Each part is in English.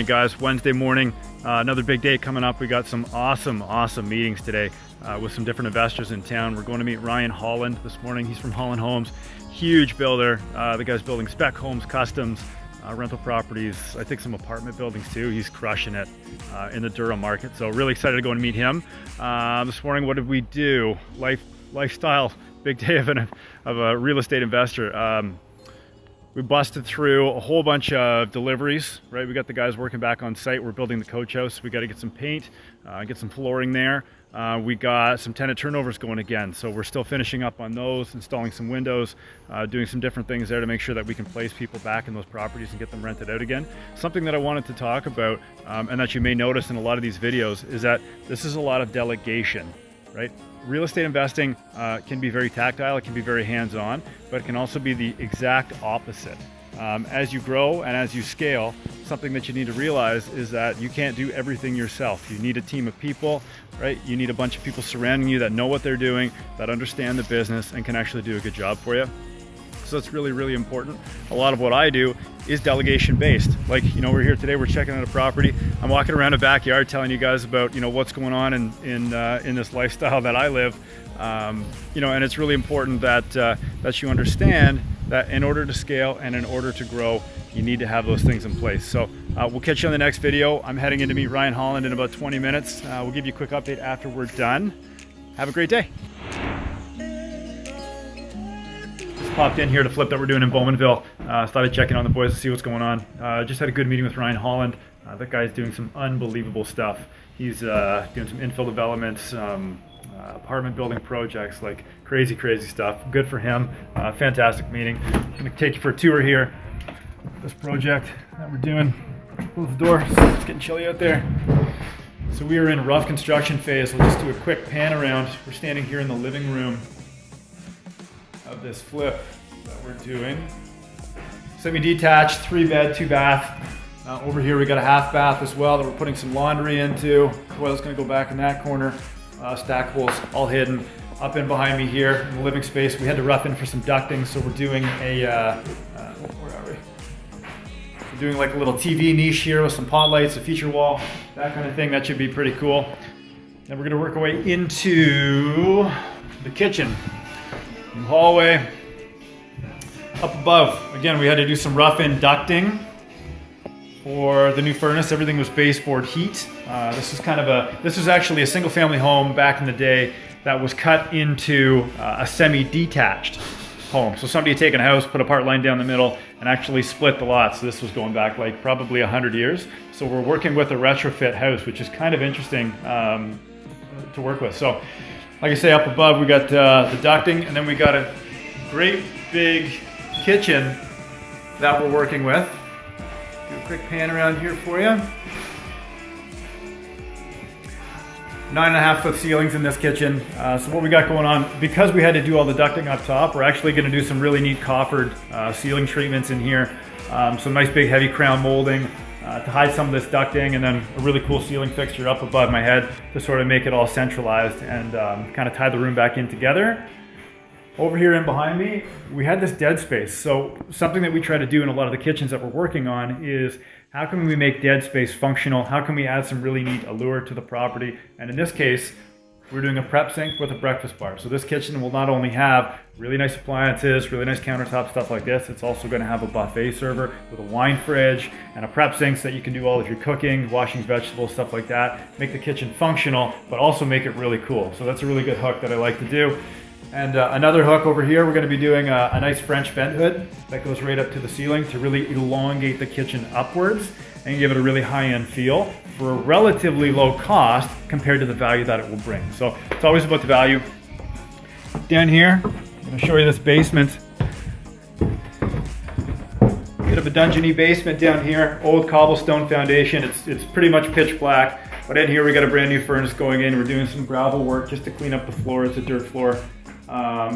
morning, guys. Wednesday morning, another big day coming up. We got some awesome meetings today with some different investors in town. We're going to meet Ryan Holland this morning. He's from Holland Homes, huge builder. The guy's building spec homes, customs, rental properties, I think some apartment buildings too. He's crushing it in the Durham market. So really excited to go and meet him. This morning, what did we do? Lifestyle, big day of a real estate investor. We busted through a whole bunch of deliveries, right? We got the guys working back on site. We're building the coach house. We got to get some paint, get some flooring there. We got some tenant turnovers going again. So we're still finishing up on those, installing some windows, doing some different things there to make sure that we can place people back in those properties and get them rented out again. Something that I wanted to talk about, and that you may notice in a lot of these videos, is that this is a lot of delegation, right? Real estate investing can be very tactile, it can be very hands-on, but it can also be the exact opposite. As you grow and as you scale, something that you need to realize is that you can't do everything yourself. You need a team of people, right? You need a bunch of people surrounding you that know what they're doing, that understand the business, and can actually do a good job for you. So it's really, really important. A lot of what I do is delegation based. Like, we're here today, we're checking out a property. I'm walking around a backyard telling you guys about, what's going on in this lifestyle that I live. And it's really important that you understand that in order to scale and in order to grow, you need to have those things in place. So we'll catch you on the next video. I'm heading in to meet Ryan Holland in about 20 minutes. We'll give you a quick update after we're done. Have a great day. Popped in here to flip that we're doing in Bowmanville. Started checking on the boys to see what's going on. Just had a good meeting with Ryan Holland. That guy's doing some unbelievable stuff. He's doing some infill developments, apartment building projects, like crazy stuff. Good for him. Fantastic meeting. I'm going to take you for a tour here. This project that we're doing. Close the door. It's getting chilly out there. So we are in rough construction phase. We'll just do a quick pan around. We're standing here in the living room of this flip that we're doing. Semi-detached, 3-bed, 2-bath. Over here we got a half bath as well that we're putting some laundry into. Toilet's gonna go back in that corner. Stackables all hidden. Up in behind me here in the living space, we had to rough in for some ducting, so we're doing where are we? We're doing like a little TV niche here with some pot lights, a feature wall, that kind of thing. That should be pretty cool. Then we're gonna work our way into the kitchen. Hallway. Up above, again, we had to do some rough-in ducting for the new furnace. Everything was baseboard heat. This was actually a single-family home back in the day that was cut into a semi-detached home. So somebody had taken a house, put a part line down the middle, and actually split the lot. So this was going back like probably 100 years. So we're working with a retrofit house, which is kind of interesting to work with. So, like I say, up above we got the ducting, and then we got a great big kitchen that we're working with. Do a quick pan around here for you. 9.5 foot ceilings in this kitchen. So what we got going on, because we had to do all the ducting up top, we're actually going to do some really neat coffered ceiling treatments in here. Some nice big heavy crown molding to hide some of this ducting, and then a really cool ceiling fixture up above my head to sort of make it all centralized and kind of tie the room back in together. Over here and behind me, we had this dead space. So something that we try to do in a lot of the kitchens that we're working on is how can we make dead space functional? How can we add some really neat allure to the property? And in this case, we're doing a prep sink with a breakfast bar. So this kitchen will not only have really nice appliances, really nice countertop, stuff like this, it's also going to have a buffet server with a wine fridge and a prep sink so that you can do all of your cooking, washing vegetables, stuff like that. Make the kitchen functional, but also make it really cool. So that's a really good hook that I like to do. And another hook over here, we're going to be doing a nice French vent hood that goes right up to the ceiling to really elongate the kitchen upwards and give it a really high-end feel for a relatively low cost compared to the value that it will bring. So it's always about the value. Down here, I'm going to show you this basement. Bit of a dungeony basement down here, old cobblestone foundation. It's pretty much pitch black. But in here we got a brand new furnace going in. We're doing some gravel work just to clean up the floor. It's a dirt floor.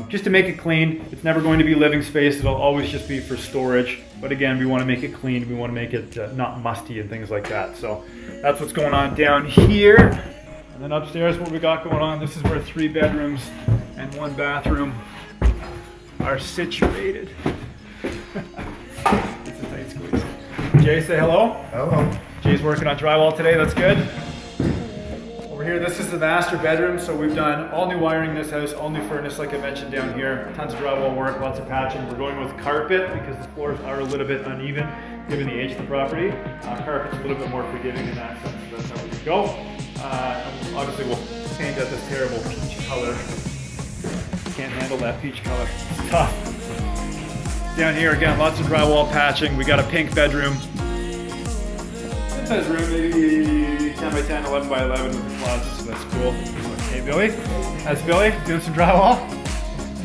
Just to make it clean. It's never going to be living space. It'll always just be for storage. But again, we want to make it clean. We want to make it not musty and things like that. So that's what's going on down here. And then upstairs, what we got going on, this is where 3 bedrooms and 1 bathroom are situated. It's a tight squeeze. Jay, say hello. Hello. Jay's working on drywall today, that's good. Over here, this is the master bedroom, so we've done all new wiring in this house, all new furnace like I mentioned down here, tons of drywall work, lots of patching. We're going with carpet because the floors are a little bit uneven given the age of the property. Carpet's a little bit more forgiving in that sense, so that's how we go. Obviously we'll paint out this terrible peach color. Can't handle that peach color, it's tough. Down here again, lots of drywall patching. We got a pink bedroom. Size room, maybe 10 by 10, 11 by 11 with a closet, so that's cool. Hey Billy, that's Billy doing some drywall.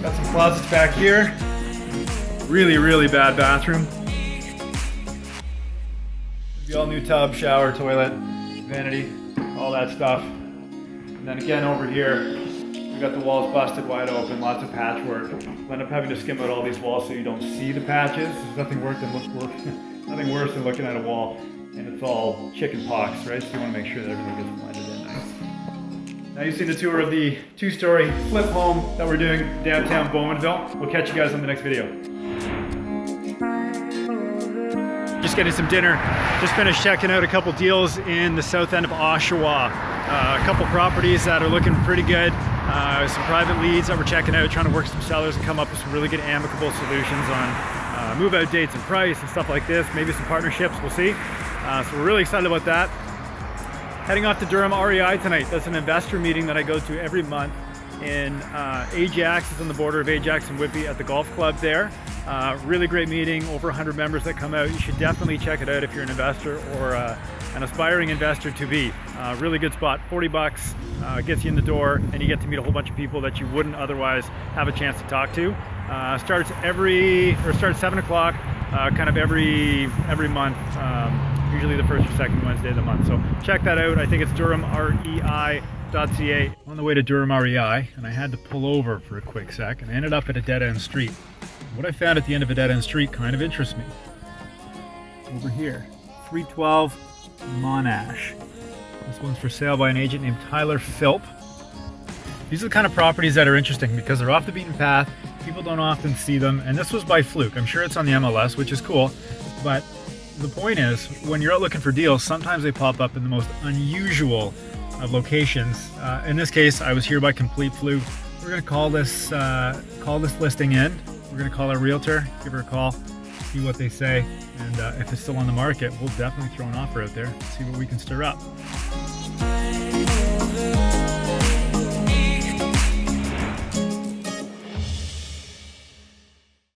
Got some closets back here. Really bad bathroom. The all new tub, shower, toilet, vanity, all that stuff. And then again over here, we got the walls busted wide open, lots of patchwork. We'll end up having to skim out all these walls so you don't see the patches. There's nothing worse than looking at a wall and it's all chicken pox, right? So you want to make sure that everything gets blended in nice. Now you've seen the tour of the 2-story flip home that we're doing downtown Bowmanville. We'll catch you guys on the next video. Just getting some dinner. Just finished checking out a couple deals in the south end of Oshawa. A couple properties that are looking pretty good. Some private leads that we're checking out, trying to work some sellers and come up with some really good amicable solutions on move-out dates and price and stuff like this. Maybe some partnerships, we'll see. So we're really excited about that. Heading off to Durham REI tonight. That's an investor meeting that I go to every month in Ajax. It's on the border of Ajax and Whitby at the golf club there. Really great meeting, over 100 members that come out. You should definitely check it out if you're an investor or an aspiring investor to be. Really good spot, 40 bucks, gets you in the door and you get to meet a whole bunch of people that you wouldn't otherwise have a chance to talk to. Starts 7 o'clock, kind of every month, usually the first or second Wednesday of the month. So check that out. I think it's durhamrei.ca. On the way to Durham REI, and I had to pull over for a quick sec, and I ended up at a dead-end street. What I found at the end of a dead-end street kind of interests me. Over here, 312 Monash. This one's for sale by an agent named Tyler Philp. These are the kind of properties that are interesting because they're off the beaten path. People don't often see them, and this was by fluke. I'm sure it's on the MLS, which is cool, but the point is, when you're out looking for deals, sometimes they pop up in the most unusual of locations. In this case, I was here by complete fluke. We're going to call this listing in. We're going to call our realtor, give her a call, see what they say, and if it's still on the market, we'll definitely throw an offer out there, see what we can stir up.